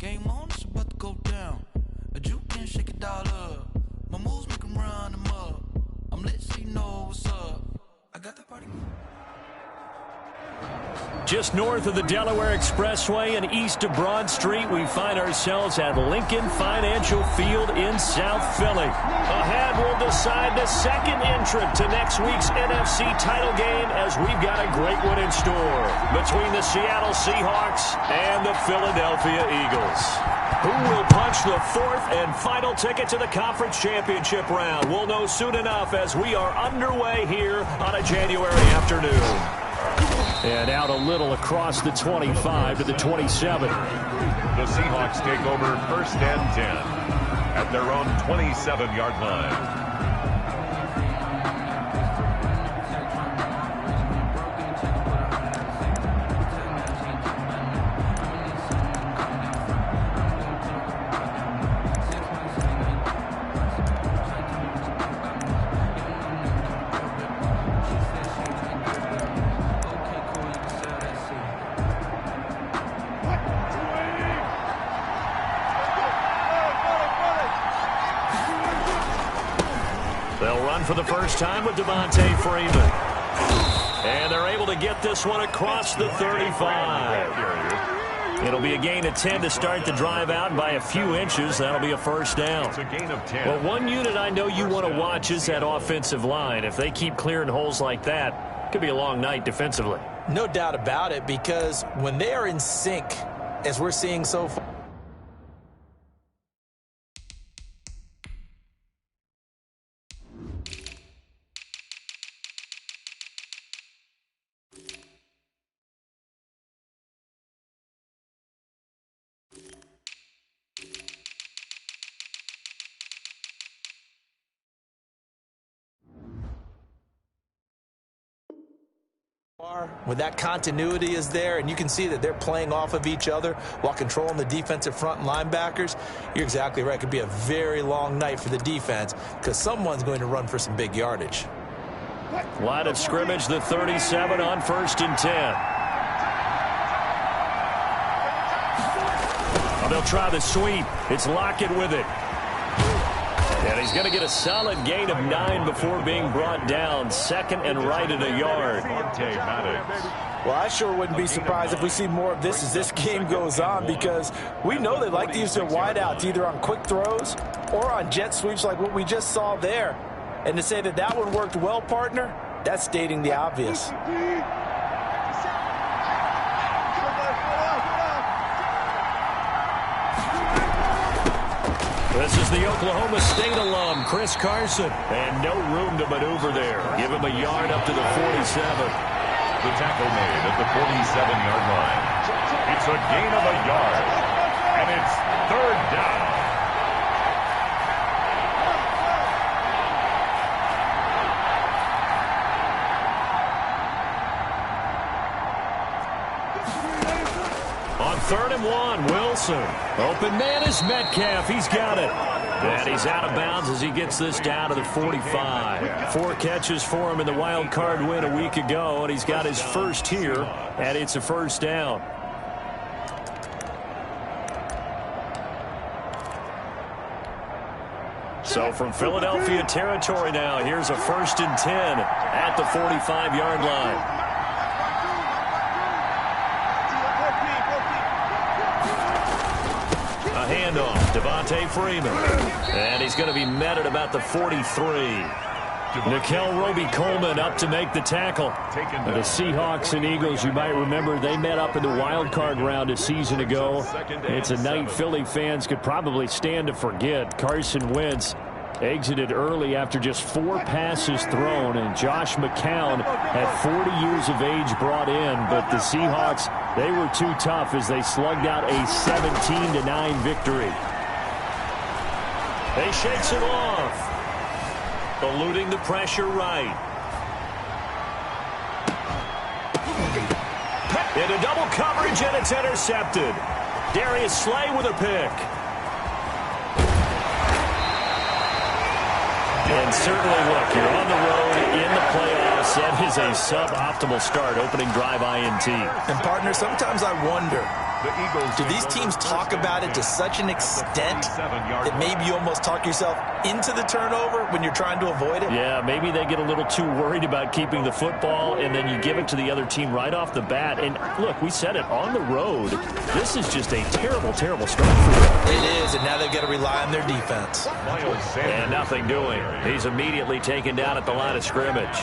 Game on, it's about to go down. A juke and shake it all up. My moves make them run them up. I'm lit so you know what's up. I got the party. Just north of the Delaware Expressway and east of Broad Street, we find ourselves at Lincoln Financial Field in South Philly. Ahead, we'll decide the second entrant to next week's NFC title game, as we've got a great one in store between the Seattle Seahawks and the Philadelphia Eagles. Who will punch the fourth and final ticket to the conference championship round? We'll know soon enough as we are underway here on a January afternoon. And out a little across the 25 to the 27. The Seahawks take over 1st and 10 at their own 27-yard line. For the first time with Devontae Freeman. And they're able to get this one across the 35. It'll be a gain of 10 to start the drive out by a few inches. That'll be a first down. It's a gain of 10. Well, one unit I know you want to watch is that offensive line. If they keep clearing holes like that, it could be a long night defensively. No doubt about it, because when they are in sync, as we're seeing so far, when that continuity is there and you can see that they're playing off of each other while controlling the defensive front and linebackers, you're exactly right. It could be a very long night for the defense because someone's going to run for some big yardage. Line of scrimmage, the 37 on 1st and 10. Well, they'll try the sweep. It's Lockett with it. And he's going to get a solid gain of 9 before being brought down. 2nd and right at a yard. Well, I sure wouldn't be surprised if we see more of this as this game goes on, because we know they like to use their wideouts either on quick throws or on jet sweeps like what we just saw there. And to say that that one worked well, partner, that's stating the obvious. This is the Oklahoma State alum, Chris Carson. And no room to maneuver there. Give him a yard up to the 47. The tackle made at the 47-yard line. It's a gain of a yard. And it's 3rd down. On 3rd and 1, Wilson. Open man is Metcalf. He's got it. And he's out of bounds as he gets this down to the 45. 4 catches for him in the wild card win a week ago, and he's got his first here, and it's a first down. So from Philadelphia territory now, here's a 1st and 10 at the 45-yard line. Handoff, Devontae Freeman. And he's going to be met at about the 43. Nickel Roby-Coleman up to make the tackle. The Seahawks and Eagles, you might remember, they met up in the wild card round a season ago. It's a night Philly fans could probably stand to forget. Carson Wentz exited early after just 4 passes thrown, and Josh McCown at 40 years of age brought in, but the Seahawks, they were too tough as they slugged out a 17-9 victory. He shakes it off, eluding the pressure right. Into double coverage, and it's intercepted. Darius Slay with a pick. And certainly, look, you're on the road in the playoffs. That is a suboptimal start, opening drive INT. And, partner, sometimes I wonder, Do these teams talk about it to such an extent that maybe you almost talk yourself into the turnover when you're trying to avoid it? Yeah, maybe they get a little too worried about keeping the football, and then you give it to the other team right off the bat. And look, we said it, on the road, this is just a terrible, terrible start for them. It is, and now they've got to rely on their defense. And nothing doing. He's immediately taken down at the line of scrimmage.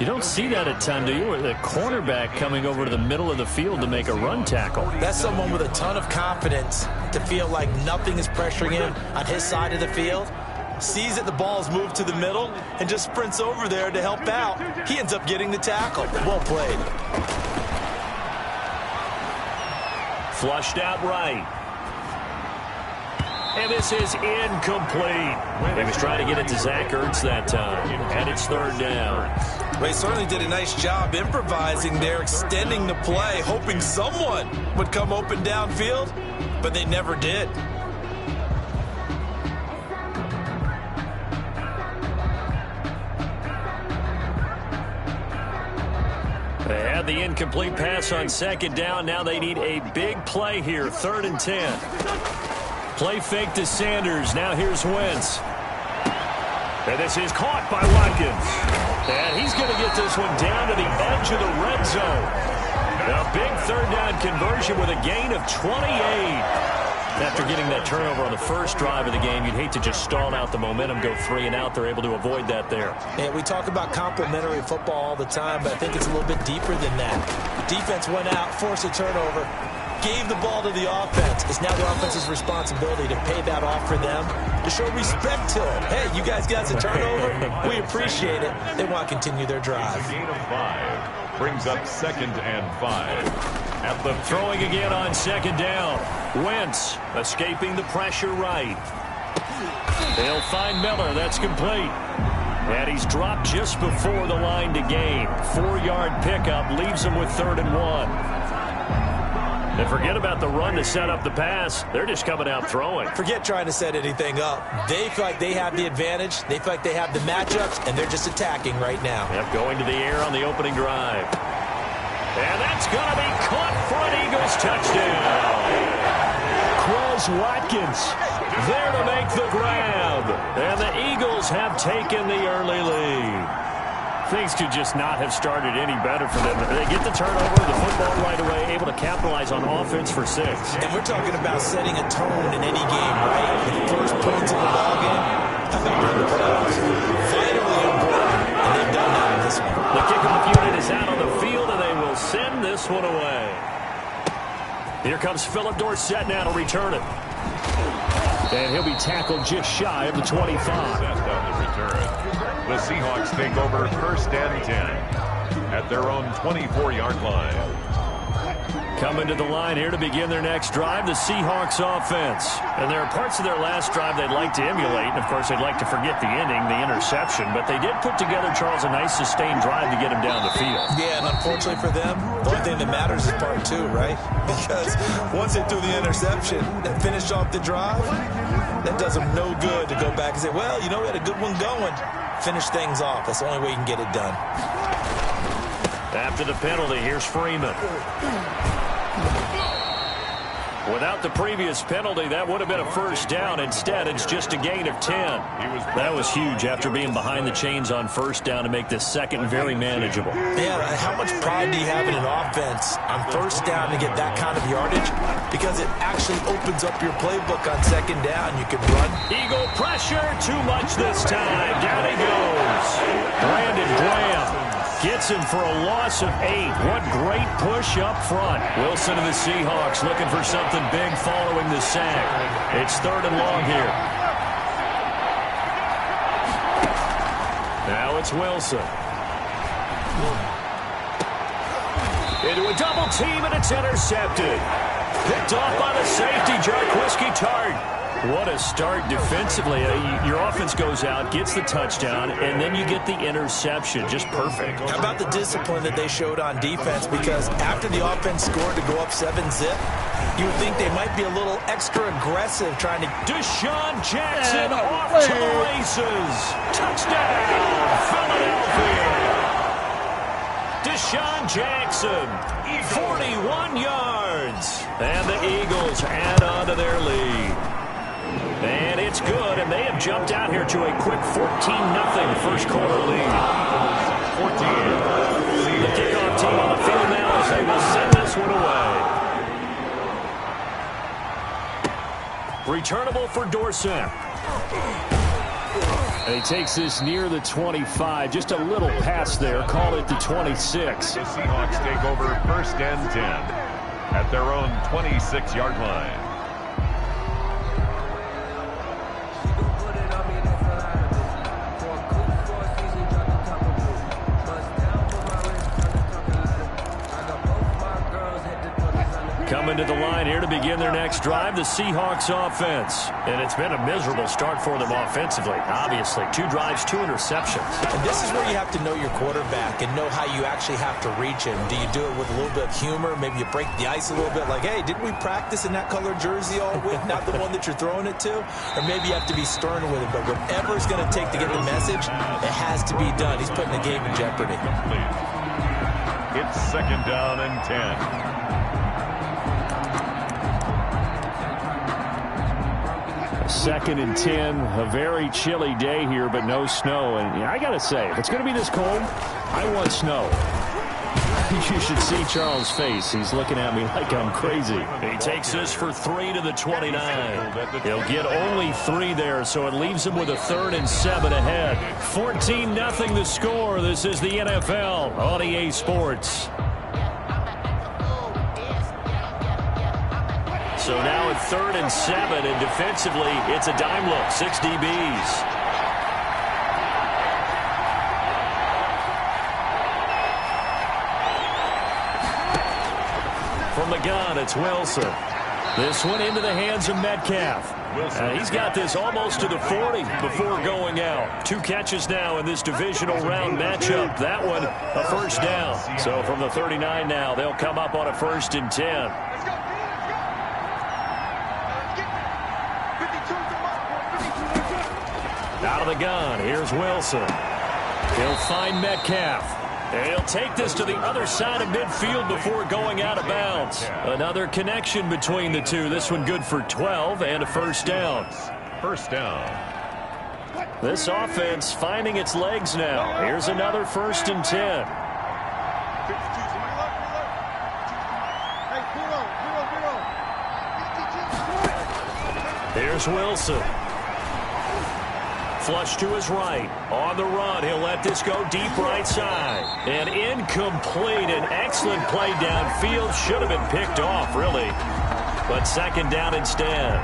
You don't see that at times, do you? With a cornerback coming over to the middle of the field to make a run tackle. That's someone with a ton of confidence to feel like nothing is pressuring him on his side of the field. Sees that the ball is moved to the middle and just sprints over there to help out. He ends up getting the tackle. Well played. Flushed out right. And this is incomplete. He was trying to get it to Zach Ertz that time. And it's third down. Well, he certainly did a nice job improvising there, extending the play, hoping someone would come open downfield, but they never did. They had the incomplete pass on second down. Now they need a big play here, 3rd and 10. Play fake to Sanders. Now here's Wentz. And this is caught by Watkins. And he's going to get this one down to the edge of the red zone. A big 3rd down conversion with a gain of 28. After getting that turnover on the first drive of the game, you'd hate to just stall out the momentum, go 3 and out. They're able to avoid that there. And we talk about complementary football all the time, but I think it's a little bit deeper than that. Defense went out, forced a turnover, gave the ball to the offense. It's now the offense's responsibility to pay that off for them, to show respect to them. Hey, you guys got a turnover? We appreciate it. They want to continue their drive. A gain of 5 brings up 2nd and 5. At the throwing again on second down. Wentz escaping the pressure right. They'll find Miller. That's complete. And he's dropped just before the line to gain. 4-yard pickup leaves him with 3rd and 1. And forget about the run to set up the pass. They're just coming out throwing. Forget trying to set anything up. They feel like they have the advantage. They feel like they have the matchups, and they're just attacking right now. Yep, going to the air on the opening drive. And that's going to be caught for an Eagles touchdown. Quez Watkins there to make the grab. And the Eagles have taken the early lead. Things could just not have started any better for them. They get the turnover, the football right away, able to capitalize on offense for 6. And we're talking about setting a tone in any game, right? The first points of the ball game, vitally important, and they've done that in this one. The kickoff unit is out on the field, and they will send this one away. Here comes Philip Dorsett now to return it. And he'll be tackled just shy of the 25. That's on the return. The Seahawks take over 1st and 10 at their own 24-yard line. Coming to the line here to begin their next drive, the Seahawks offense. And there are parts of their last drive they'd like to emulate. And, of course, they'd like to forget the ending, the interception. But they did put together, Charles, a nice sustained drive to get him down the field. Yeah, and unfortunately for them, the only thing that matters is part 2, right? Because once they threw the interception that finished off the drive, that does them no good to go back and say, well, you know, we had a good one going. Finish things off. That's the only way you can get it done. After the penalty, here's Freeman. Without the previous penalty, that would have been a 1st down. Instead, it's just a gain of 10. That was huge after being behind the chains on 1st down to make this 2nd very manageable. Yeah, how much pride do you have in an offense on 1st down to get that kind of yardage? Because it actually opens up your playbook on 2nd down. You can run. Eagle pressure, too much this time. Down he goes. Brandon Graham gets him for a loss of 8. What great push up front. Wilson and the Seahawks looking for something big following the sack. It's 3rd and long here. Now it's Wilson. Into a double team, and it's intercepted. Picked off by the safety, Jarquiski Tart. What a start defensively. Your offense goes out, gets the touchdown, and then you get the interception. Just perfect. How about the discipline that they showed on defense? Because after the offense scored to go up 7-zip, you would think they might be a little extra aggressive trying to... Deshaun Jackson off to the races. Touchdown, Philadelphia. Deshaun Jackson, 41 yards. And the Eagles add on to their lead. And it's good, and they have jumped out here to a quick 14-0 first quarter lead. 14. The kickoff team on the field now as they will send this one away. Returnable for Dorsett. And he takes this near the 25. Just a little pass there. Call it the 26. The Seahawks take over 1st and 10 at their own 26-yard line. Coming to the line here to begin their next drive, the Seahawks offense. And it's been a miserable start for them offensively, obviously. 2 drives, 2 interceptions. And this is where you have to know your quarterback and know how you actually have to reach him. Do you do it with a little bit of humor? Maybe you break the ice a little bit like, hey, didn't we practice in that colored jersey all week? Not the one that you're throwing it to? Or maybe you have to be stern with him. But whatever it's going to take to get the message, it has to be done. He's putting the game in jeopardy. It's 2nd down and 10. 2nd and 10, a very chilly day here, but no snow. And I got to say, if it's going to be this cold, I want snow. You should see Charles' face. He's looking at me like I'm crazy. He takes this for 3 to the 29. He'll get only 3 there, so it leaves him with a 3rd and 7 ahead. 14-0 the score. This is the NFL on EA Sports. So now at 3rd and 7, and defensively, it's a dime look, 6 DBs. From the gun, it's Wilson. This one into the hands of Metcalf. He's got this almost to the 40 before going out. 2 catches now in this divisional round matchup. That one, a 1st down. So from the 39 now, they'll come up on a 1st and 10. Out of the gun, here's Wilson. He'll find Metcalf. And he'll take this to the other side of midfield before going out of bounds. Another connection between the two. This one good for 12 and a 1st down. 1st down. This offense finding its legs now. Here's another 1st and 10. Here's Wilson. Flush to his right. On the run, he'll let this go deep right side. And incomplete. An excellent play downfield. Should have been picked off, really. But 2nd down instead.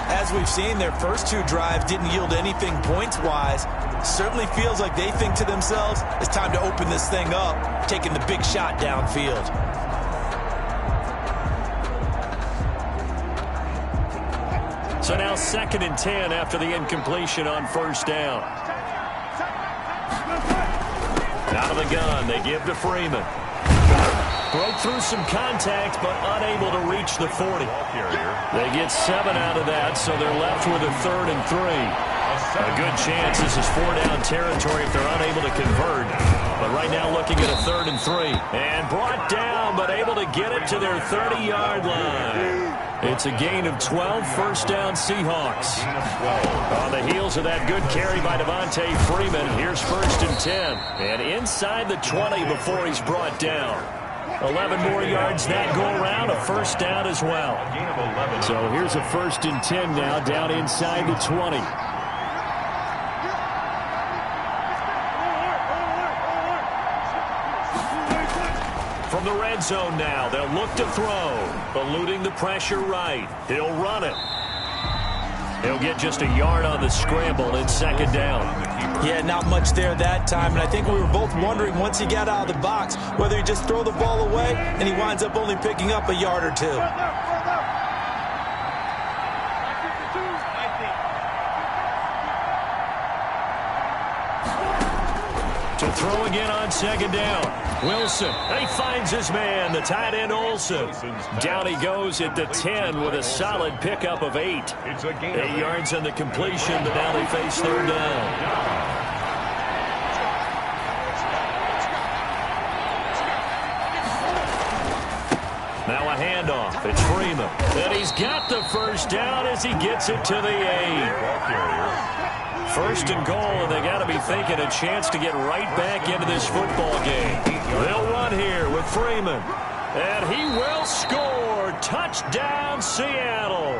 As we've seen, their first 2 drives didn't yield anything points-wise. Certainly feels like they think to themselves, it's time to open this thing up, taking the big shot downfield. So now 2nd and 10 after the incompletion on 1st down. Out of the gun, they give to Freeman. Broke through some contact, but unable to reach the 40. They get 7 out of that, so they're left with a 3rd and 3. A good chance this is 4-down territory if they're unable to convert. But right now looking at a 3rd and 3. And brought down, but able to get it to their 30-yard line. It's a gain of 12, 1st down Seahawks. On the heels of that good carry by Devontae Freeman, here's 1st and 10. And inside the 20 before he's brought down. 11 more yards that go around, a 1st down as well. So here's a 1st and 10 now down inside the 20. From the red zone now, they'll look to throw. Eluding the pressure right. He'll run it. He'll get just a yard on the scramble in 2nd down. Yeah, not much there that time, and I think we were both wondering once he got out of the box whether he just throw the ball away, and he winds up only picking up a yard or 2. To throw again on 2nd down. Wilson, he finds his man, the tight end Olsen. Down he goes at the 10 with a solid pickup of 8. 8 yards on the completion, but now they face 3rd down. He's got the first down as he gets it to the 8. First and goal, and they got to be thinking a chance to get right back into this football game. They'll run here with Freeman. And he will score. Touchdown, Seattle.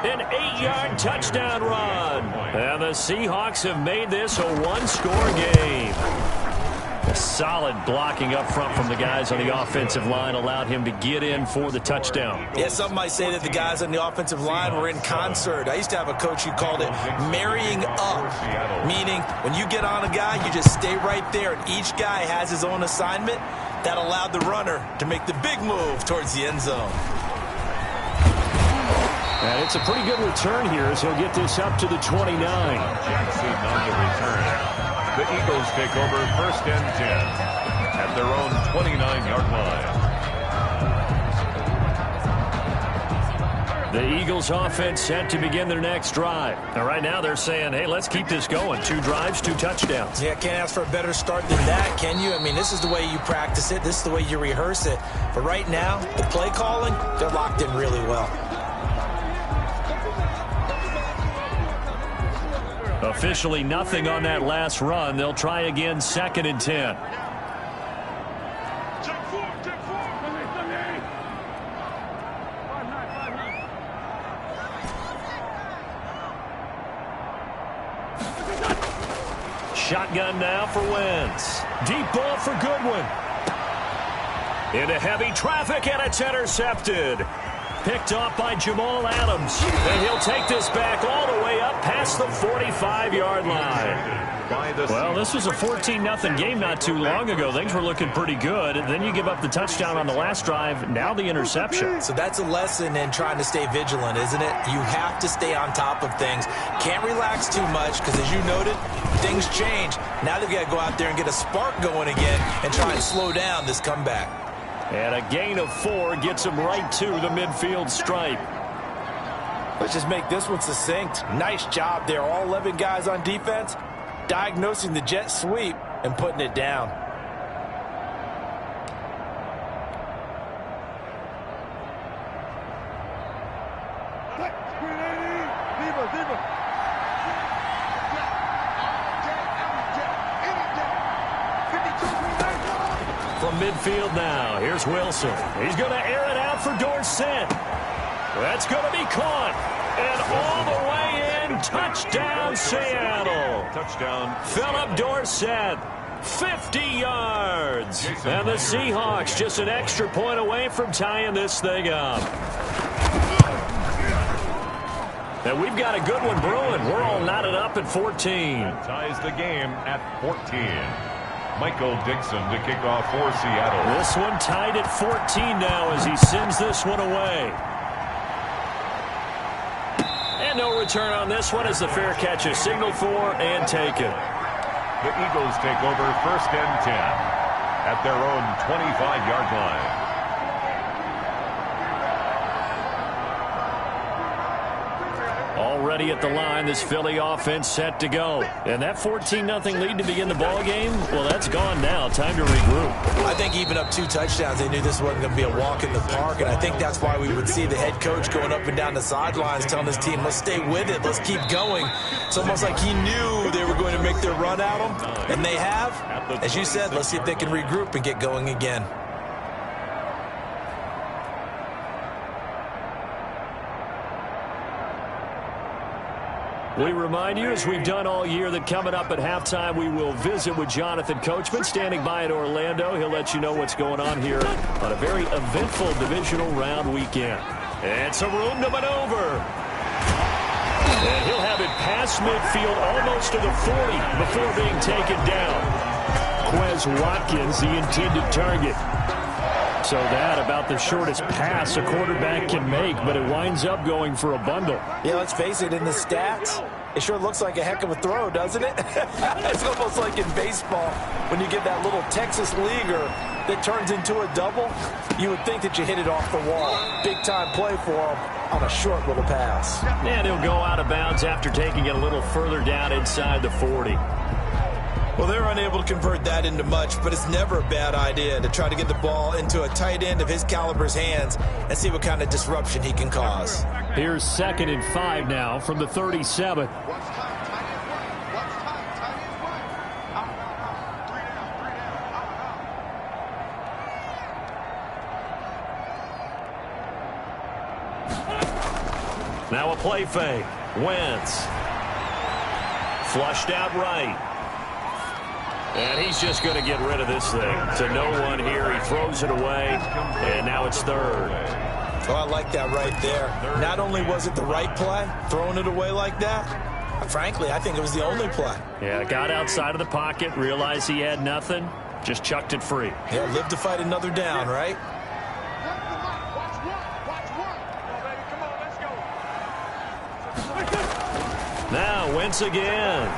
An 8-yard touchdown run. And the Seahawks have made this a one-score game. A solid blocking up front from the guys on the offensive line allowed him to get in for the touchdown. Yeah, some might say that the guys on the offensive line were in concert. I used to have a coach who called it marrying up, meaning when you get on a guy, you just stay right there, and each guy has his own assignment. That allowed the runner to make the big move towards the end zone. And it's a pretty good return here as he'll get this up to the 29. Jackson on the return. The Eagles take over 1st and 10 at their own 29-yard line. The Eagles offense set to begin their next drive. And right now they're saying, hey, let's keep this going. 2 drives, 2 touchdowns. Yeah, can't ask for a better start than that, can you? I mean, this is the way you practice it. This is the way you rehearse it. But right now, the play calling, they're locked in really well. Officially nothing on that last run. They'll try again 2nd and 10. Shotgun now for Wentz. Deep ball for Goodwin. Into heavy traffic, and it's intercepted. Picked off by Jamal Adams. And he'll take this back all the way up past the 45-yard line. Well, this was a 14-0 game not too long ago. Things were looking pretty good. And then you give up the touchdown on the last drive. Now the interception. So that's a lesson in trying to stay vigilant, isn't it? You have to stay on top of things. Can't relax too much because, as you noted, things change. Now they've got to go out there and get a spark going again and try and slow down this comeback. And a gain of 4 gets him right to the midfield stripe. Let's just make this one succinct. Nice job there. All 11 guys on defense diagnosing the jet sweep and putting it down. From midfield now, here's Wilson. He's going to air it out for Dorsett. That's going to be caught. And all the way in, touchdown Seattle. Touchdown. Philip Dorsett, 50 yards. And the Seahawks just an extra point away from tying this thing up. And we've got a good one brewing. We're all knotted up at 14. That ties the game at 14. Michael Dixon to kick off for Seattle. This one tied at 14 now as he sends this one away. And no return on this one as the fair catch is signaled for and taken. The Eagles take over 1st and 10 at their own 25-yard line. Already at the line, this Philly offense set to go. And that 14-0 lead to begin the ball game, well, that's gone now. Time to regroup. I think even up 2 touchdowns, they knew this wasn't going to be a walk in the park, and I think that's why we would see the head coach going up and down the sidelines telling his team, let's stay with it, let's keep going. It's almost like he knew they were going to make their run at him, and they have. As you said, let's see if they can regroup and get going again. We remind you, as we've done all year, that coming up at halftime, we will visit with Jonathan Coachman, standing by in Orlando. He'll let you know what's going on here on a very eventful divisional round weekend. It's a room to maneuver. And he'll have it past midfield, almost to the 40, before being taken down. Quez Watkins, the intended target. So that about the shortest pass a quarterback can make, but it winds up going for a bundle. Yeah, let's face it, in the stats, it sure looks like a heck of a throw, doesn't it? It's almost like in baseball, when you get that little Texas leaguer that turns into a double, you would think that you hit it off the wall. Big-time play for him on a short little pass. And he'll go out of bounds after taking it a little further down inside the 40. Well, they're unable to convert that into much, but it's never a bad idea to try to get the ball into a tight end of his caliber's hands and see what kind of disruption he can cause. Here's 2nd and 5 now from the 37. Now a play fake. Wentz. Flushed out right. And he's just going to get rid of this thing. To no one here. He throws it away. And now it's 3rd. Oh, I like that right there. Not only was it the right play, throwing it away like that, frankly, I think it was the only play. Yeah, got outside of the pocket, realized he had nothing, just chucked it free. Yeah, live to fight another down, right? Now Wentz again.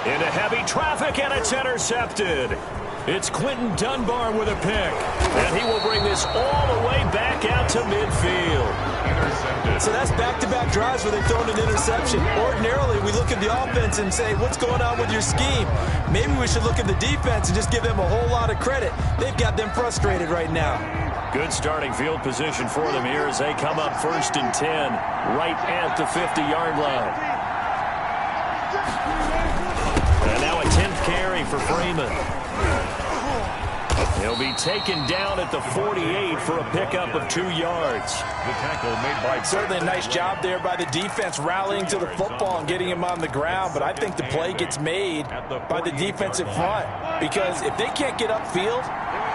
Into heavy traffic, and it's intercepted. It's Quentin Dunbar with a pick. And he will bring this all the way back out to midfield. Intercepted. So that's back-to-back drives where they've thrown an interception. Ordinarily, we look at the offense and say, what's going on with your scheme? Maybe we should look at the defense and just give them a whole lot of credit. They've got them frustrated right now. Good starting field position for them here as they come up 1st and 10, right at the 50-yard line. And now a 10th carry for Freeman. He'll be taken down at the 48 for a pickup of 2 yards. The tackle made by... Certainly a nice job there by the defense rallying to the football and getting him on the ground, but I think the play gets made by the defensive front because if they can't get upfield,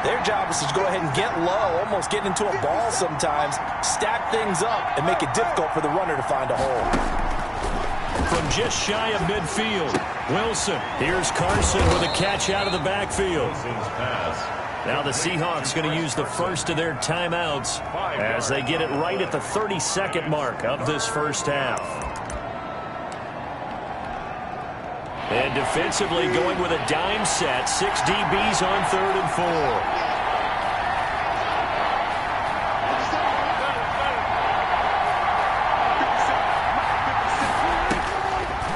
their job is to go ahead and get low, almost get into a ball sometimes, stack things up, and make it difficult for the runner to find a hole. From just shy of midfield, Wilson. Here's Carson with a catch out of the backfield. Now the Seahawks going to use the first of their timeouts as they get it right at the 32nd mark of this first half. And defensively going with a dime set, 6 DBs on 3rd and 4.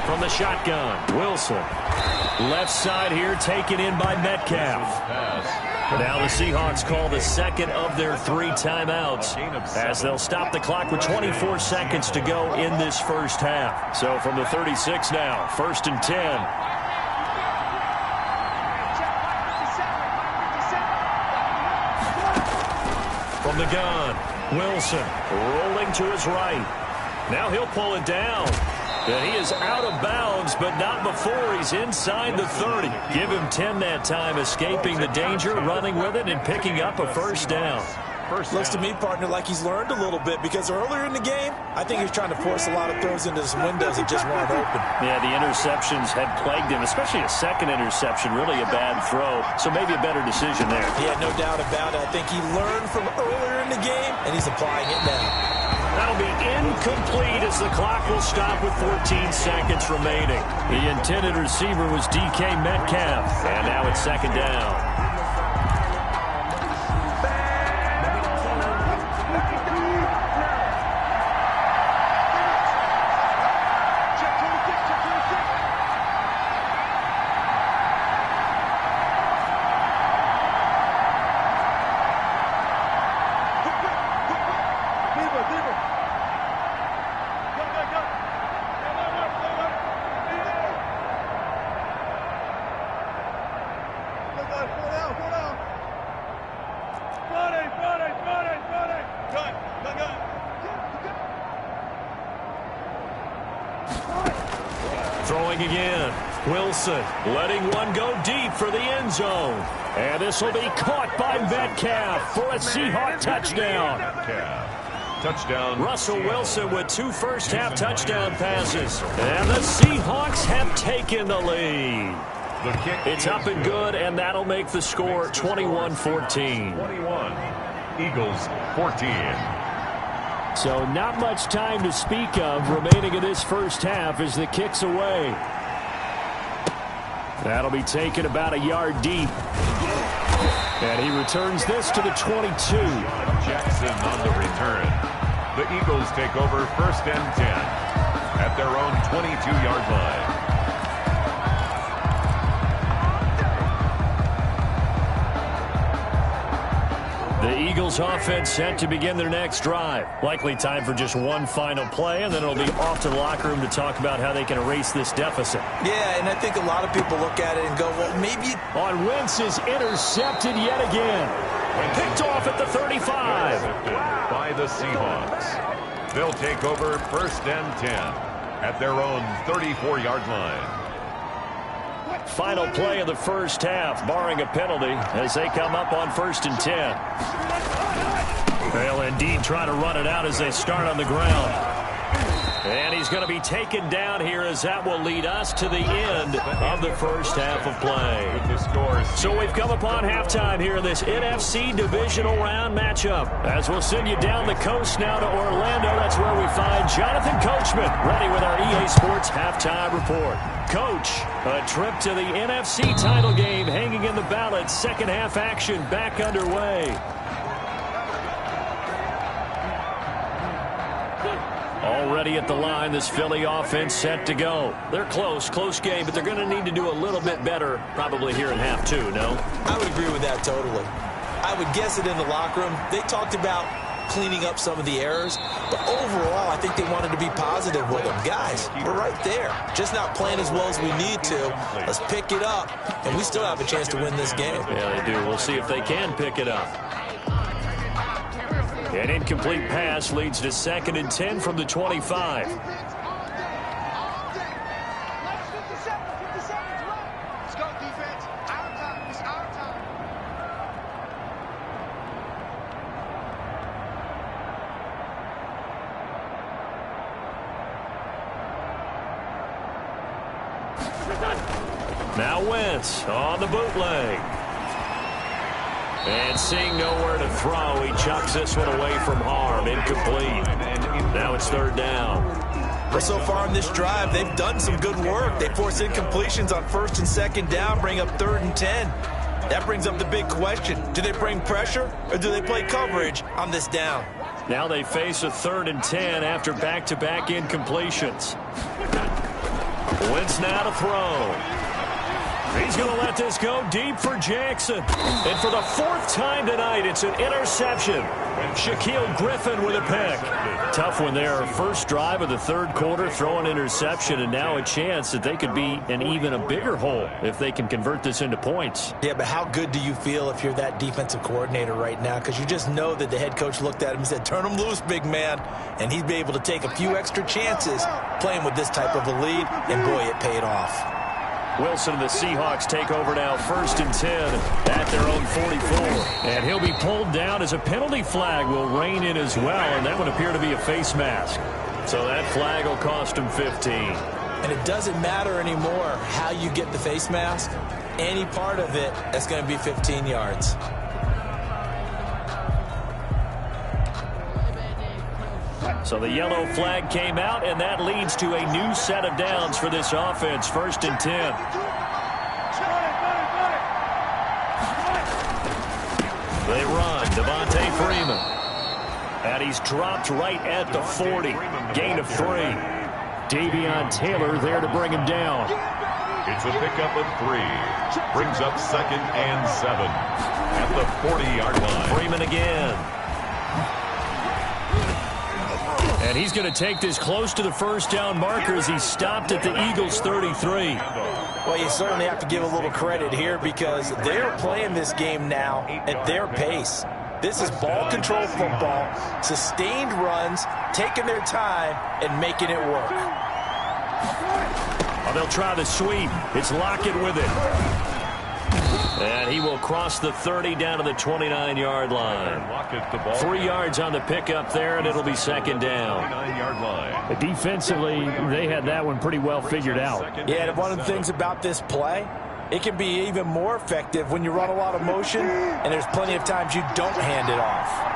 From the shotgun, Wilson. Left side here taken in by Metcalf. Now the Seahawks call the second of their 3 timeouts as they'll stop the clock with 24 seconds to go in this first half. So from the 36 now, 1st and 10. From the gun, Wilson rolling to his right. Now he'll pull it down. And he is out of bounds, but not before he's inside the 30. Give him 10 that time, escaping the danger, running with it, and picking up a first down. Looks to me, partner, like he's learned a little bit because earlier in the game, I think he was trying to force a lot of throws into some windows that just weren't open. Yeah, the interceptions had plagued him, especially a second interception, really a bad throw. So maybe a better decision there. Yeah, no doubt about it. I think he learned from earlier in the game, and he's applying it now. That'll be incomplete as the clock will stop with 14 seconds remaining. The intended receiver was DK Metcalf, and now it's 2nd down. Throwing again. Wilson letting one go deep for the end zone. And this will be caught by Metcalf for a Seahawk touchdown. Touchdown. Russell Wilson with 2 first-half touchdown passes. And the Seahawks have taken the lead. It's up and good, and that'll make the score 21-14. 21. Eagles 14. So not much time to speak of remaining in this first half as the kick's away. That'll be taken about a yard deep. And he returns this to the 22. Jackson on the return. The Eagles take over 1st and 10 at their own 22-yard line. The Eagles offense set to begin their next drive. Likely time for just one final play, and then it'll be off to the locker room to talk about how they can erase this deficit. Yeah, and I think a lot of people look at it and go, well, maybe... On Wentz is intercepted yet again. Picked off at the 35. By the Seahawks. They'll take over 1st and 10 at their own 34-yard line. Final play of the first half, barring a penalty, as they come up on 1st and 10. They'll indeed try to run it out as they start on the ground. And he's going to be taken down here, as that will lead us to the end of the first half of play. So we've come upon halftime here in this NFC divisional round matchup. As we'll send you down the coast now to Orlando, that's where we find Jonathan Coachman, ready with our EA Sports halftime report. Coach, a trip to the NFC title game hanging in the balance. Second half action back underway. Already at the line, this Philly offense set to go. They're close game, but they're going to need to do a little bit better probably here in half two, no? I would agree with that totally. I would guess it in the locker room. They talked about cleaning up some of the errors, but overall, I think they wanted to be positive with them. Guys, we're right there. Just not playing as well as we need to. Let's pick it up, and we still have a chance to win this game. Yeah, they do. We'll see if they can pick it up. An incomplete pass leads to 2nd and 10 from the 25. Now Wentz on the bootleg. And seeing nowhere to throw, he chucks this one away from harm. Incomplete. Now it's 3rd down. But so far in this drive, they've done some good work. They force incompletions on 1st and 2nd down, bring up 3rd and 10. That brings up the big question. Do they bring pressure, or do they play coverage on this down? Now they face a 3rd and 10 after back-to-back incompletions. Wentz now to throw. He's going to let this go deep for Jackson. And for the 4th time tonight, it's an interception. Shaquille Griffin with a pick. Tough one there. First drive of the 3rd quarter, throw an interception, and now a chance that they could be in even a bigger hole if they can convert this into points. Yeah, but how good do you feel if you're that defensive coordinator right now? Because you just know that the head coach looked at him and said, turn him loose, big man. And he'd be able to take a few extra chances playing with this type of a lead, and boy, it paid off. Wilson and the Seahawks take over now 1st and 10 at their own 44. And he'll be pulled down as a penalty flag will rein in as well, and that would appear to be a face mask. So that flag will cost him 15. And it doesn't matter anymore how you get the face mask. Any part of it, that's going to be 15 yards. So the yellow flag came out, and that leads to a new set of downs for this offense. 1st and 10. They run. Devontae Freeman. And he's dropped right at the 40. Gain of 3. Davion Taylor there to bring him down. It's a pickup of 3. Brings up 2nd and 7 at the 40-yard line. Freeman again. And he's going to take this close to the 1st down marker as he stopped at the Eagles' 33. Well, you certainly have to give a little credit here because they're playing this game now at their pace. This is ball control football, sustained runs, taking their time and making it work. Oh, they'll try the sweep. It's Lockett with it. And he will cross the 30 down to the 29-yard line. 3 yards on the pickup there, and it'll be 2nd down. 29-yard line. Defensively, they had that one pretty well figured out. Yeah, and one of the things about this play, it can be even more effective when you run a lot of motion, and there's plenty of times you don't hand it off.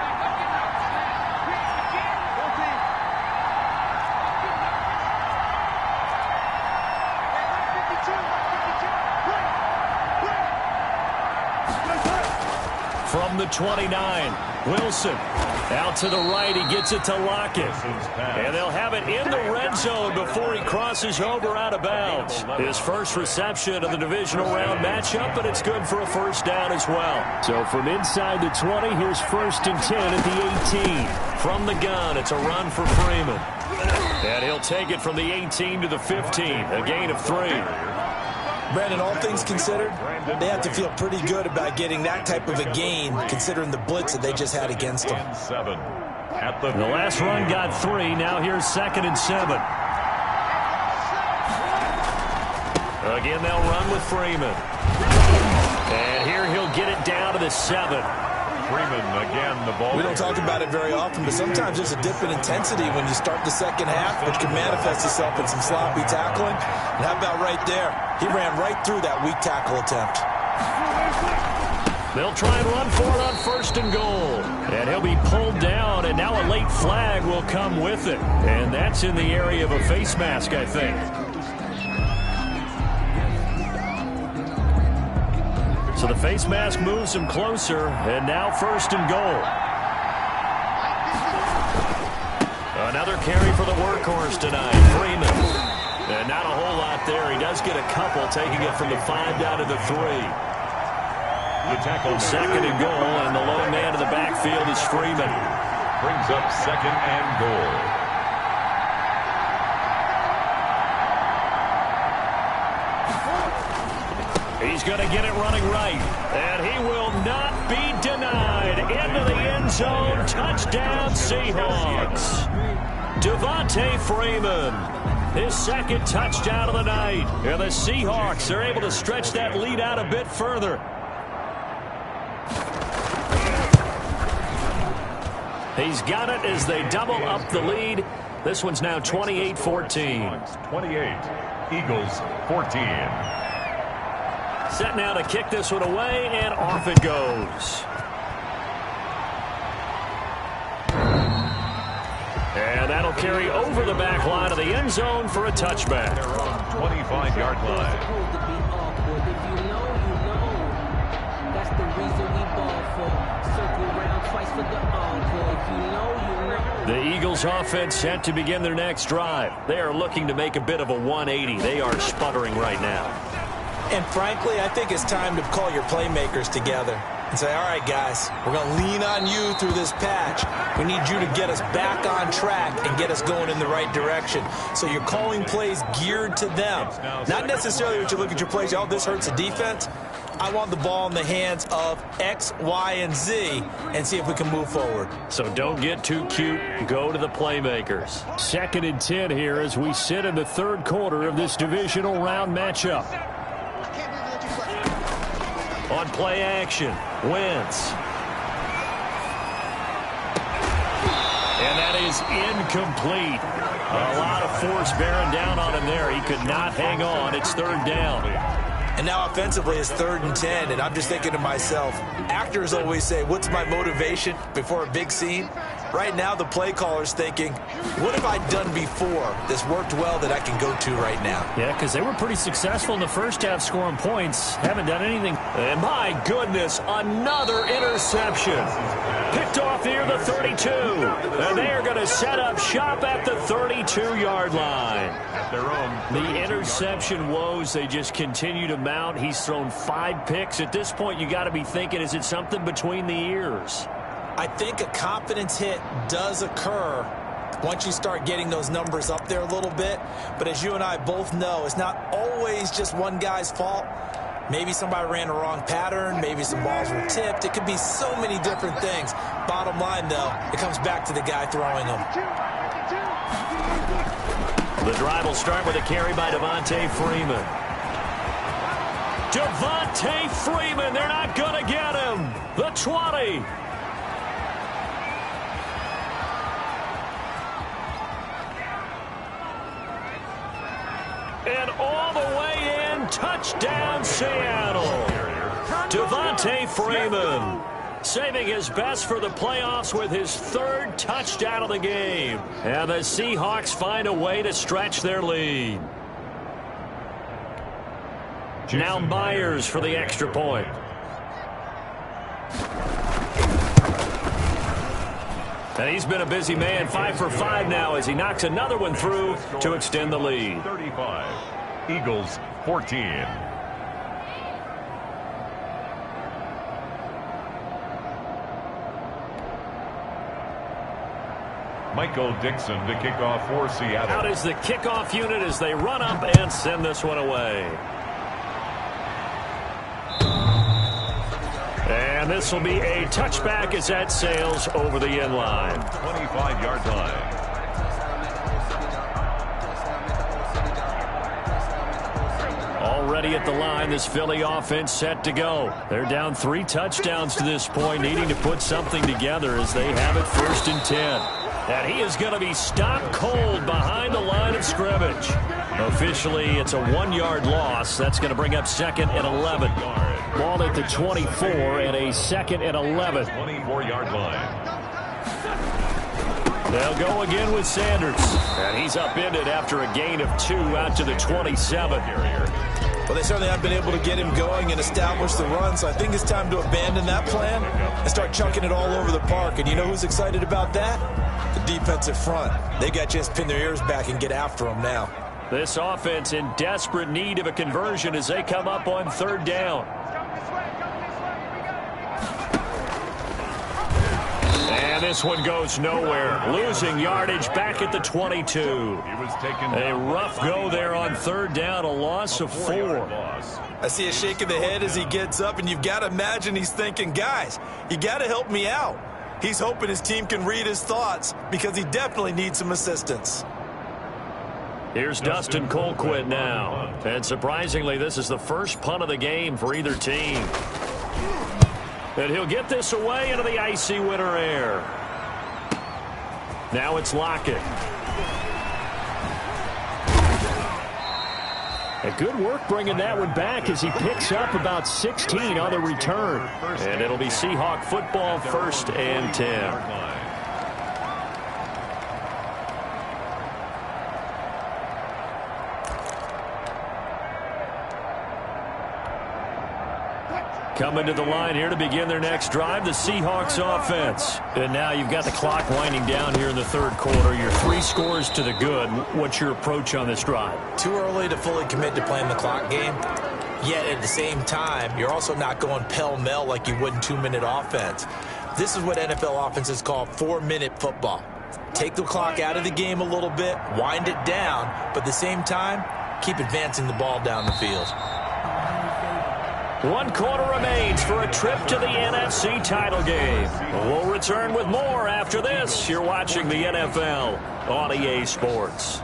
From the 29, Wilson Out to the right, he gets it to Lockett. And they'll have it in the red zone before he crosses over out of bounds. His first reception of the divisional round matchup, but it's good for a first down as well. So from inside the 20, here's 1st and 10 at the 18. From the gun, it's a run for Freeman. And he'll take it from the 18 to the 15, a gain of 3. Brandon, all things considered, they have to feel pretty good about getting that type of a gain, considering the blitz that they just had against them. The last run got 3. Now here's 2nd and 7. Again, they'll run with Freeman. And here he'll get it down to the 7. Freeman again, the ball. We don't talk about it very often, but sometimes there's a dip in intensity when you start the second half, which can manifest itself in some sloppy tackling. And how about right there? He ran right through that weak tackle attempt. They'll try and run for it on 1st and goal. And he'll be pulled down, and now a late flag will come with it. And that's in the area of a face mask, I think. So the face mask moves him closer, and now 1st and goal. Another carry for the workhorse tonight, Freeman. And not a whole lot there. He does get a couple, taking it from the 5 down to the 3. The tackle 2nd and goal, and the lone man in the backfield is Freeman. brings up 2nd and goal. He's going to get it running right, and he will not be denied. Into the end zone, touchdown Seahawks. Devontae Freeman, his 2nd touchdown of the night. And the Seahawks are able to stretch that lead out a bit further. He's got it as they double up the lead. This one's now 28-14. 28, Eagles 14. Set now to kick this one away, and off it goes. And that'll carry over the back line of the end zone for a touchback. 25-yard line. The Eagles offense set to begin their next drive. They are looking to make a bit of a 180. They are sputtering right now. And frankly, I think it's time to call your playmakers together and say, all right, guys, we're going to lean on you through this patch. We need you to get us back on track and get us going in the right direction. So you're calling plays geared to them. Not necessarily what you look at your plays, oh, this hurts the defense. I want the ball in the hands of X, Y, and Z and see if we can move forward. So don't get too cute. Go to the playmakers. 2nd and 10 here as we sit in the 3rd quarter of this divisional round matchup. On play action, Wentz. And that is incomplete. A lot of force bearing down on him there. He could not hang on. It's 3rd down. And now offensively it's 3rd and 10, and I'm just thinking to myself, actors always say, what's my motivation before a big scene? Right now the play caller's thinking, what have I done before that's worked well that I can go to right now? Yeah, because they were pretty successful in the first half scoring points. Haven't done anything. And my goodness, another interception. Picked off near the 32. And they are going to set up shop at the 32-yard line. At their own. The interception woes, they just continue to mount. He's thrown 5 picks. At this point, you got to be thinking, is it something between the ears? I think a confidence hit does occur once you start getting those numbers up there a little bit. But as you and I both know, it's not always just one guy's fault. Maybe somebody ran the wrong pattern. Maybe some balls were tipped. It could be so many different things. Bottom line, though, it comes back to the guy throwing them. The drive will start with a carry by Devontae Freeman. Devontae Freeman, they're not going to get him. The 20. And all the way in, touchdown Seattle. Devontae Freeman saving his best for the playoffs with his 3rd touchdown of the game. And the Seahawks find a way to stretch their lead. Now Myers for the extra point. And he's been a busy man, 5 for 5 now as he knocks another one through to extend the lead. 35. Eagles 14. Michael Dixon to kick off for Seattle. Out is the kickoff unit as they run up and send this one away. And this will be a touchback as that sails over the end line. 25-yard line. Already at the line, this Philly offense set to go. They're down 3 touchdowns to this point, needing to put something together as they have it 1st and 10. And he is going to be stopped cold behind the line of scrimmage. Officially, it's a 1-yard loss. That's going to bring up 2nd and 11. Ball at the 24 and a 2nd and 11. 24-yard line. They'll go again with Sanders. And he's upended after a gain of 2 out to the 27. Well, they certainly haven't been able to get him going and establish the run, so I think it's time to abandon that plan and start chunking it all over the park. And you know who's excited about that? The defensive front. They got to just pin their ears back and get after him now. This offense in desperate need of a conversion as they come up on 3rd down. And this one goes nowhere. Losing yardage back at the 22. A rough go there on 3rd down, a loss of 4. I see a shake of the head as he gets up, and you've got to imagine he's thinking, guys, you got to help me out. He's hoping his team can read his thoughts because he definitely needs some assistance. Here's Dustin Colquitt now. And surprisingly, this is the first punt of the game for either team. And he'll get this away into the icy winter air. Now it's Lockett. A good work bringing that one back as he picks up about 16 on the return. And it'll be Seahawk football 1st and 10. Coming to the line here to begin their next drive, the Seahawks offense. And now you've got the clock winding down here in the 3rd quarter. You're 3 scores to the good. What's your approach on this drive? Too early to fully commit to playing the clock game. Yet at the same time, you're also not going pell-mell like you would in 2-minute offense. This is what NFL offenses call 4-minute football. Take the clock out of the game a little bit, wind it down, but at the same time, keep advancing the ball down the field. 1 quarter remains for a trip to the NFC title game. We'll return with more after this. You're watching the NFL on EA Sports.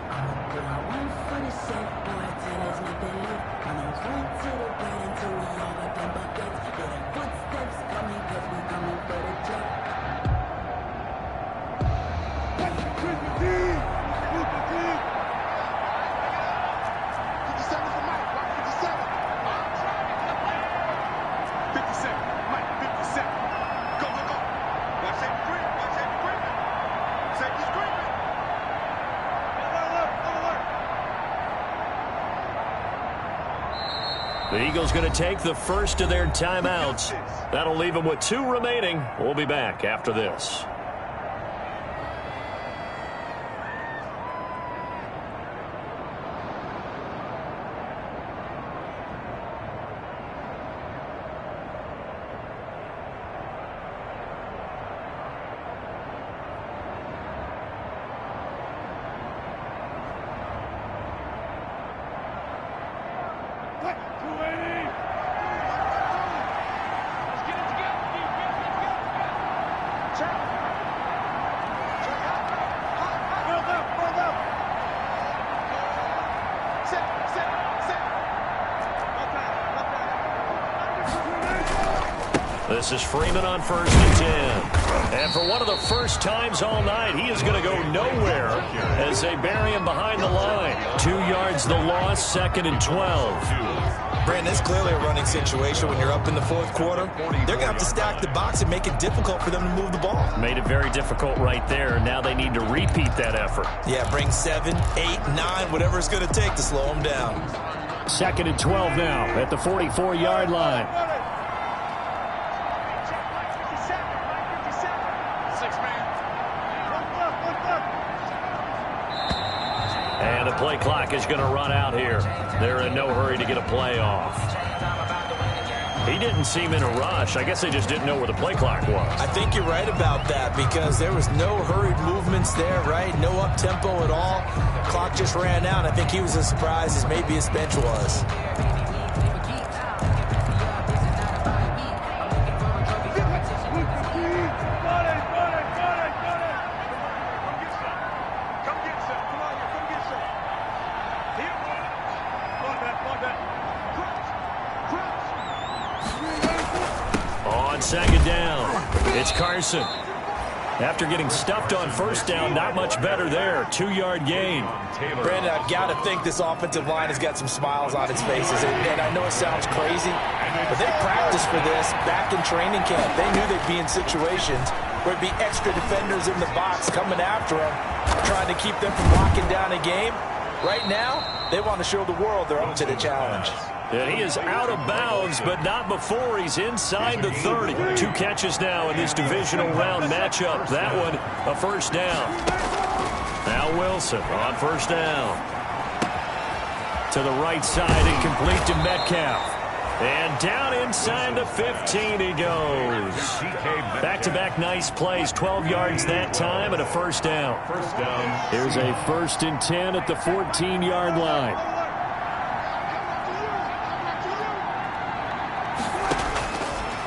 The Eagles going to take the first of their timeouts. That'll leave them with 2 remaining. We'll be back after this. This is Freeman on 1st and 10. And for one of the first times all night, he is going to go nowhere as they bury him behind the line. 2 yards the loss, 2nd and 12. Brandon, it's clearly a running situation when you're up in the 4th quarter. They're going to have to stack the box and make it difficult for them to move the ball. Made it very difficult right there. Now they need to repeat that effort. Yeah, bring 7, 8, 9, whatever it's going to take to slow them down. 2nd and 12 now at the 44-yard line. And the play clock is going to run out here. They're in no hurry to get a play off. He didn't seem in a rush. I guess they just didn't know where the play clock was. I think you're right about that because there was no hurried movements there, right? No up-tempo at all. Clock just ran out. I think he was as surprised as maybe his bench was. Second down. It's Carson. After getting stuffed on first down, not much better there. 2-yard gain. Brandon, I've got to think this offensive line has got some smiles on its faces. And I know it sounds crazy, but they practiced for this back in training camp. They knew they'd be in situations where it'd be extra defenders in the box coming after them, trying to keep them from locking down a game. Right now, they want to show the world they're up to the challenge. And he is out of bounds, but not before he's inside the 30. 2 catches now in this divisional round matchup. That one, a first down. Now Wilson on first down. To the right side, incomplete to Metcalf. And down inside the 15 he goes. Back-to-back nice plays, 12 yards that time and a first down. Here's a 1st and 10 at the 14-yard line.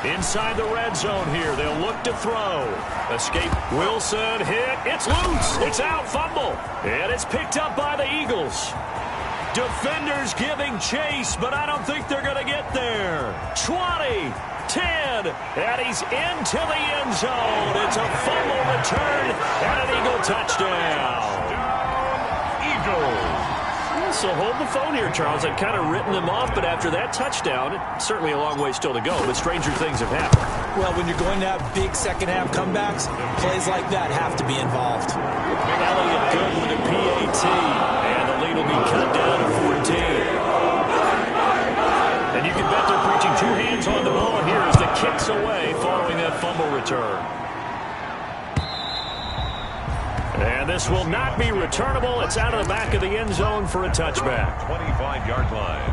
Inside the red zone here. They'll look to throw. Escape. Wilson hit. It's loose. It's out. Fumble. And it's picked up by the Eagles. Defenders giving chase, but I don't think they're going to get there. 20, 10, and he's into the end zone. It's a fumble return and an Eagle touchdown. Eagles. So hold the phone here, Charles. I've kind of written them off, but after that touchdown, it's certainly a long way still to go, but stranger things have happened. Well, when you're going to have big second-half comebacks, plays like that have to be involved. Elliott good with a PAT, and the lead will be cut down to 14. And you can bet they're preaching 2 hands on the ball here as the kick's away following that fumble return. And this will not be returnable. It's out of the back of the end zone for a touchback. 25-yard line.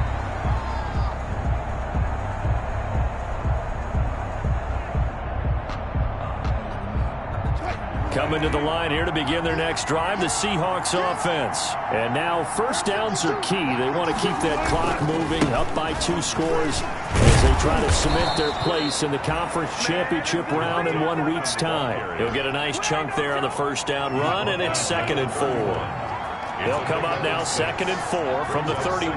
Coming to the line here to begin their next drive, the Seahawks offense. And now first downs are key. They want to keep that clock moving, up by 2 scores as they try to cement their place in the conference championship round in 1 week's time. He'll get a nice chunk there on the first down run, and it's 2nd and 4. They'll come up now 2nd and 4 from the 31.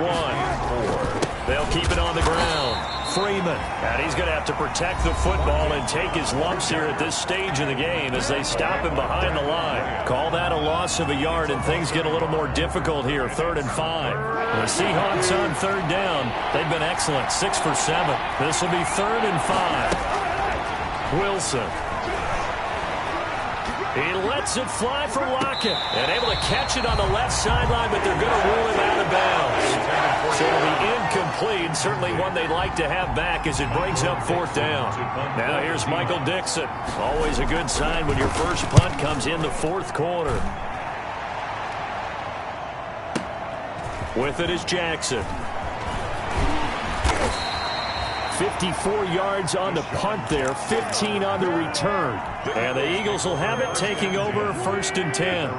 They'll keep it on the ground. Freeman, and he's going to have to protect the football and take his lumps here at this stage of the game as they stop him behind the line. Call that a loss of a yard, and things get a little more difficult here, 3rd and 5. The Seahawks on 3rd down. They've been excellent, 6 for 7. This will be 3rd and 5. Wilson. He lets it fly for Lockett. And able to catch it on the left sideline, but they're going to rule him out of bounds. So it'll be incomplete. Certainly one they'd like to have back as it brings up 4th down. Now here's Michael Dixon. Always a good sign when your first punt comes in the 4th quarter. With it is Jackson. 54 yards on the punt there, 15 on the return. And the Eagles will have it, taking over 1st and 10.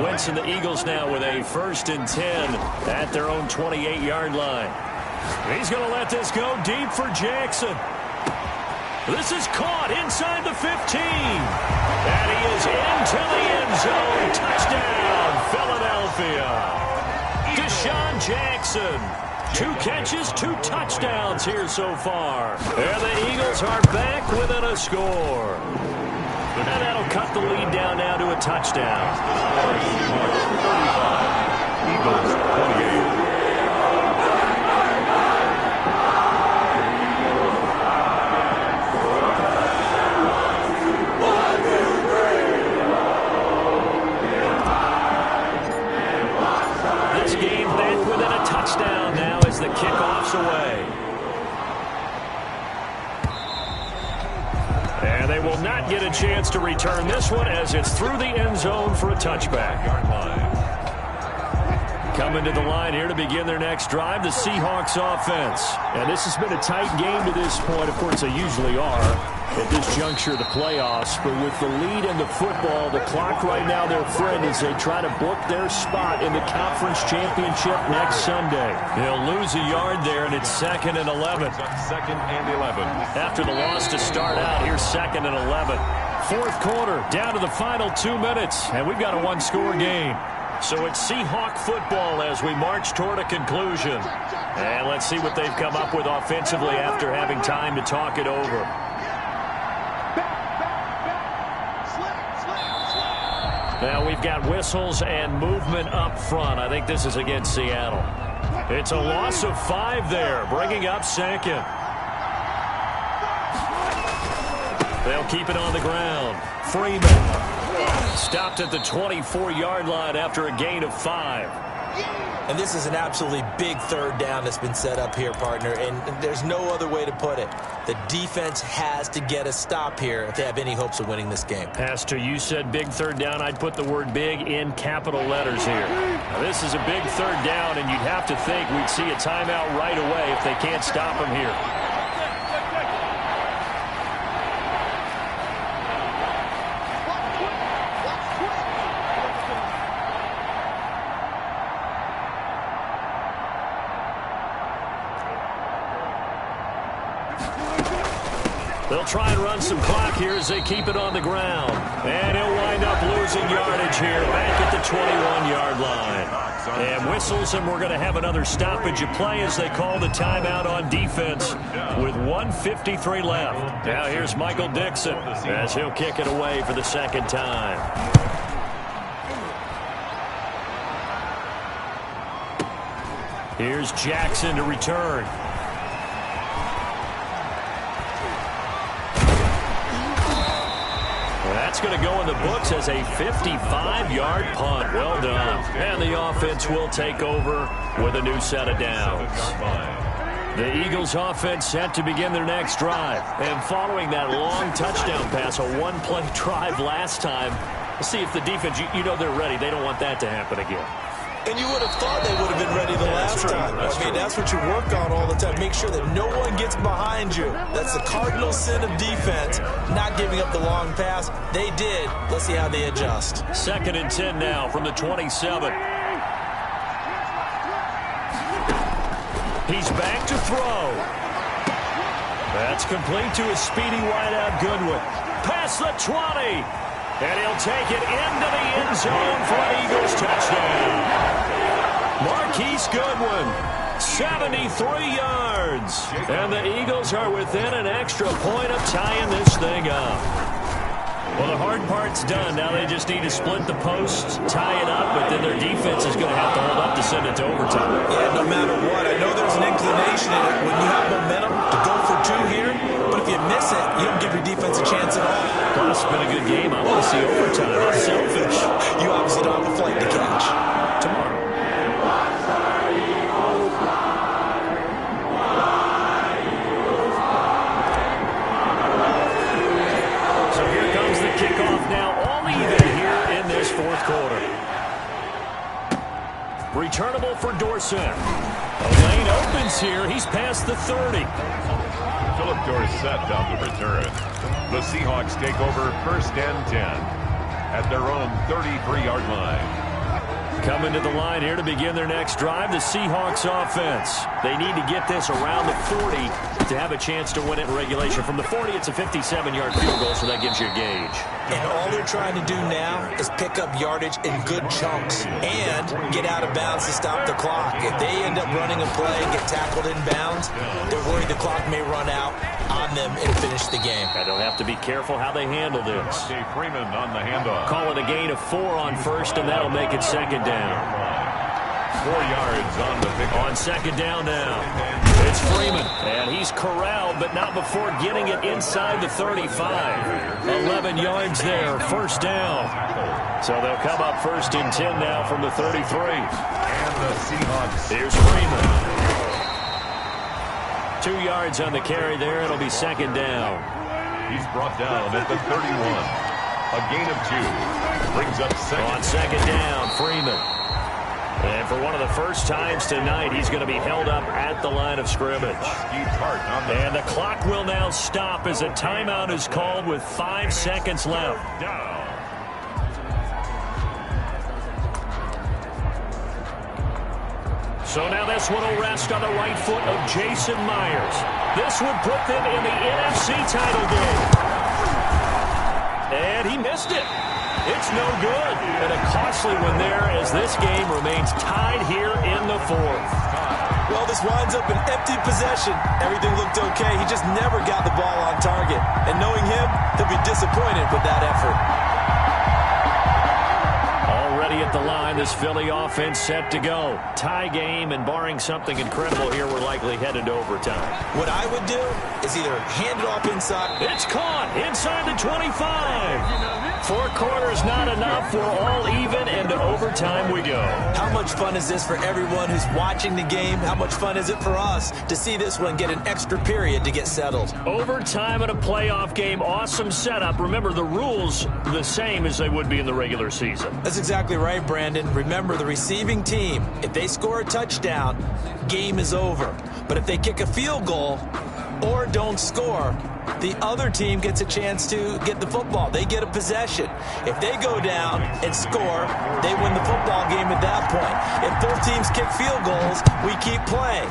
Wentz and the Eagles now with a 1st and 10 at their own 28-yard line. He's going to let this go deep for Jackson. This is caught inside the 15. And he is into the end zone. Touchdown, Philadelphia. Deshaun Jackson. 2 catches, 2 touchdowns here so far. And the Eagles are back within a score. And that'll cut the lead down now to a touchdown. 35. Eagles 28. Touchdown now as the kickoff's away. And they will not get a chance to return this one as it's through the end zone for a touchback. Coming to the line here to begin their next drive, the Seahawks offense. And this has been a tight game to this point. Of course, they usually are at this juncture of the playoffs. But with the lead in the football, the clock right now, their friend, as they try to book their spot in the conference championship next Sunday. He'll lose a yard there, and it's 2nd and 11. Second and 11. After the loss to start out, here's 2nd and 11. Fourth quarter, down to the final 2 minutes, and we've got a one-score game. So it's Seahawk football as we march toward a conclusion. And let's see what they've come up with offensively after having time to talk it over. Now we've got whistles and movement up front. I think this is against Seattle. It's a loss of 5 there, bringing up 2nd. They'll keep it on the ground. Freeman stopped at the 24-yard line after a gain of 5. And this is an absolutely big third down that's been set up here, partner, and there's no other way to put it. The defense has to get a stop here if they have any hopes of winning this game. Pastor, you said big third down. I'd put the word big in capital letters here. Now, this is a big third down, and you'd have to think we'd see a timeout right away if they can't stop them here. They'll try and run some clock here as they keep it on the ground. And he'll wind up losing yardage here back at the 21-yard line. And whistles, and we're going to have another stoppage of play as they call the timeout on defense with 1:53 left. Now here's Michael Dixon as he'll kick it away for the second time. Here's Jackson to return. That's going to go in the books as a 55-yard punt. Well done. And the offense will take over with a new set of downs. The Eagles offense set to begin their next drive. And following that long touchdown pass, a one-play drive last time, let's see if the defense, you know they're ready. They don't want that to happen again. And you would have thought they would have been ready the last time. I mean, that's what you work on all the time. Make sure that no one gets behind you. That's the cardinal sin of defense, not giving up the long pass. They did. Let's see how they adjust. 2nd and 10 now from the 27. He's back to throw. That's complete to his speedy wideout Goodwin. Past the 20. And he'll take it into the end zone for an Eagles touchdown. Marquise Goodwin, 73 yards. And the Eagles are within an extra point of tying this thing up. Well, the hard part's done. Now they just need to split the posts, tie it up, but then their defense is going to have to hold up to send it to overtime. Yeah, no matter what. I know there's an inclination in it when you have momentum to go for 2 here, but if you miss it, you don't give your defense a chance at all. Well, it's been a good game. I want to see overtime. I'm selfish. You obviously don't have a flight to catch. Tomorrow. So here comes the kickoff now. All even here in this fourth quarter. Returnable for Dorsett. The lane opens here. He's past the 30. Philip Dorsett on the return. The Seahawks take over 1st and 10 at their own 33-yard line. Coming to the line here to begin their next drive, the Seahawks offense. They need to get this around the 40 to have a chance to win it in regulation. From the 40, it's a 57-yard field goal, so that gives you a gauge. And all they're trying to do now is pick up yardage in good chunks and get out of bounds to stop the clock. If they end up running a play and get tackled in bounds, they're worried the clock may run out on them and finish the game. And they'll have to be careful how they handle this. Freeman on the handoff. Call it a gain of 4 on first, and that'll make it 2nd down. 4 yards on the pick. On 2nd down now. It's Freeman, and he's corralled, but not before getting it inside the 35. 11 yards there, 1st down. So they'll come up 1st and 10 now from the 33. And the Seahawks. Here's Freeman. 2 yards on the carry there. It'll be 2nd down. He's brought down at the 31. A gain of 2. Brings up 2nd. On 2nd down, Freeman. And for one of the first times tonight, he's going to be held up at the line of scrimmage. And the clock will now stop as a timeout is called with 5 seconds left. So now this one will rest on the right foot of Jason Myers. This would put them in the NFC title game. And he missed it. It's no good. And a costly one there as this game remains tied here in the fourth. Well, this winds up an empty possession. Everything looked okay. He just never got the ball on target. And knowing him, he'll be disappointed with that effort. Already at the line, this Philly offense set to go. Tie game, and barring something incredible here, we're likely headed to overtime. What I would do is either hand it off inside. It's caught inside the 25. 4 quarters not enough. We're all even, and to overtime we go. How much fun is this for everyone who's watching the game? How much fun is it for us to see this one get an extra period to get settled? Overtime at a playoff game, awesome setup. Remember, the rules the same as they would be in the regular season. That's exactly right, Brandon. Remember, the receiving team, if they score a touchdown, game is over. But if they kick a field goal or don't score, the other team gets a chance to get the football. They get a possession. If they go down and score, they win the football game at that point. If both teams kick field goals, we keep playing.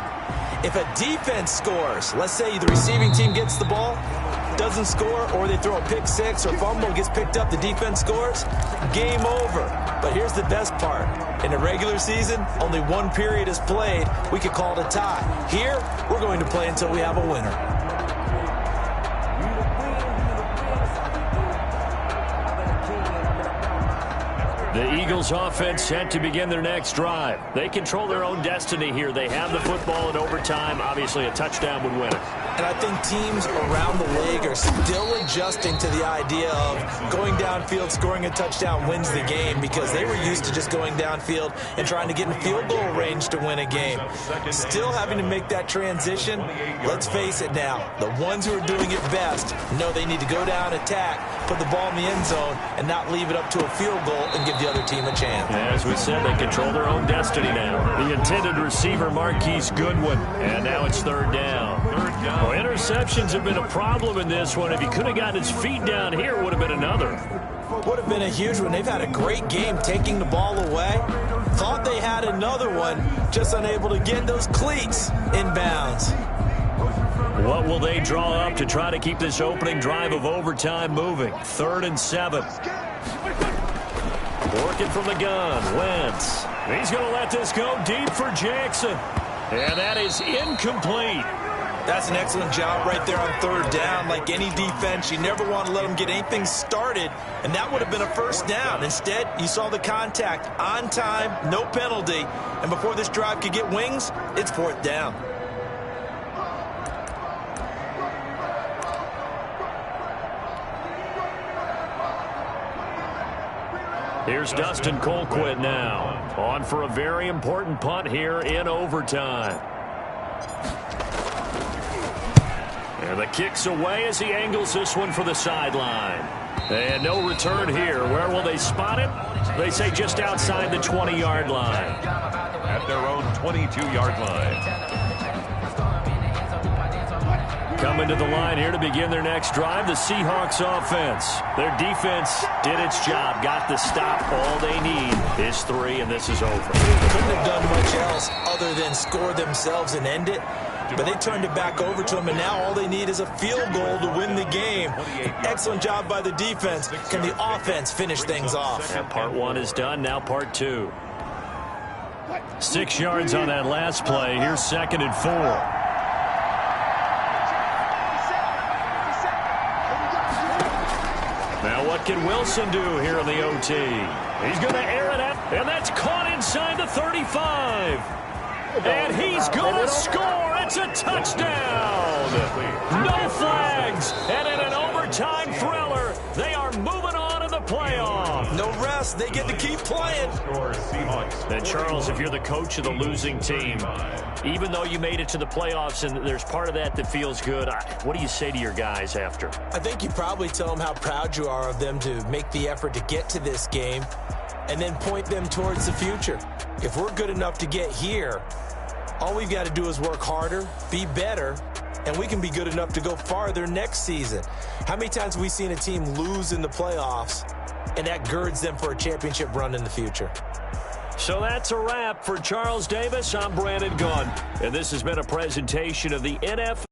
If a defense scores, let's say the receiving team gets the ball, doesn't score, or they throw a pick six or fumble, gets picked up, the defense scores, game over. But here's the best part. In a regular season, only one period is played. We could call it a tie. Here, we're going to play until we have a winner. The Eagles offense set to begin their next drive. They control their own destiny here. They have the football in overtime. Obviously, a touchdown would win it. And I think teams around the league are still adjusting to the idea of going downfield, scoring a touchdown wins the game, because they were used to just going downfield and trying to get in field goal range to win a game. Still having to make that transition. Let's face it now, the ones who are doing it best know they need to go down, attack, put the ball in the end zone, and not leave it up to a field goal and give the other team a chance. As we said, they control their own destiny now. The intended receiver, Marquise Goodwin, and now it's third down. Well, interceptions have been a problem in this one. If he could have gotten his feet down here, it would have been another. Would have been a huge one. They've had a great game taking the ball away. Thought they had another one, just unable to get those cleats in bounds. What will they draw up to try to keep this opening drive of overtime moving? 3rd and 7. Working from the gun, Wentz. He's going to let this go deep for Jackson. And that is incomplete. That's an excellent job right there on 3rd down. Like any defense, you never want to let them get anything started, and that would have been a first down. Instead, you saw the contact on time, no penalty, and before this drive could get wings, it's 4th down. Here's Dustin Colquitt now, on for a very important punt here in overtime. And the kick's away as he angles this one for the sideline. And no return here. Where will they spot it? They say just outside the 20-yard line. At their own 22-yard line. Coming to the line here to begin their next drive, the Seahawks offense. Their defense did its job, got the stop. All they need is 3, and this is over. Couldn't have done much else other than score themselves and end it. But they turned it back over to them, and now all they need is a field goal to win the game. An excellent job by the defense. Can the offense finish things off? And part 1 is done, now part 2. 6 yards on that last play. Here's 2nd and 4. Now what can Wilson do here in the OT? He's going to air it out, and that's caught inside the 35. And he's going to score. It's a touchdown. No flags. And in an overtime thriller, they are moving on to the playoff. No rest. They get to keep playing. And, Charles, if you're the coach of the losing team, even though you made it to the playoffs and there's part of that feels good, what do you say to your guys after? I think you probably tell them how proud you are of them to make the effort to get to this game. and then point them towards the future. If we're good enough to get here, all we've got to do is work harder, be better, and we can be good enough to go farther next season. How many times have we seen a team lose in the playoffs, and that girds them for a championship run in the future? So that's a wrap for Charles Davis. I'm Brandon Gunn, and this has been a presentation of the NFL.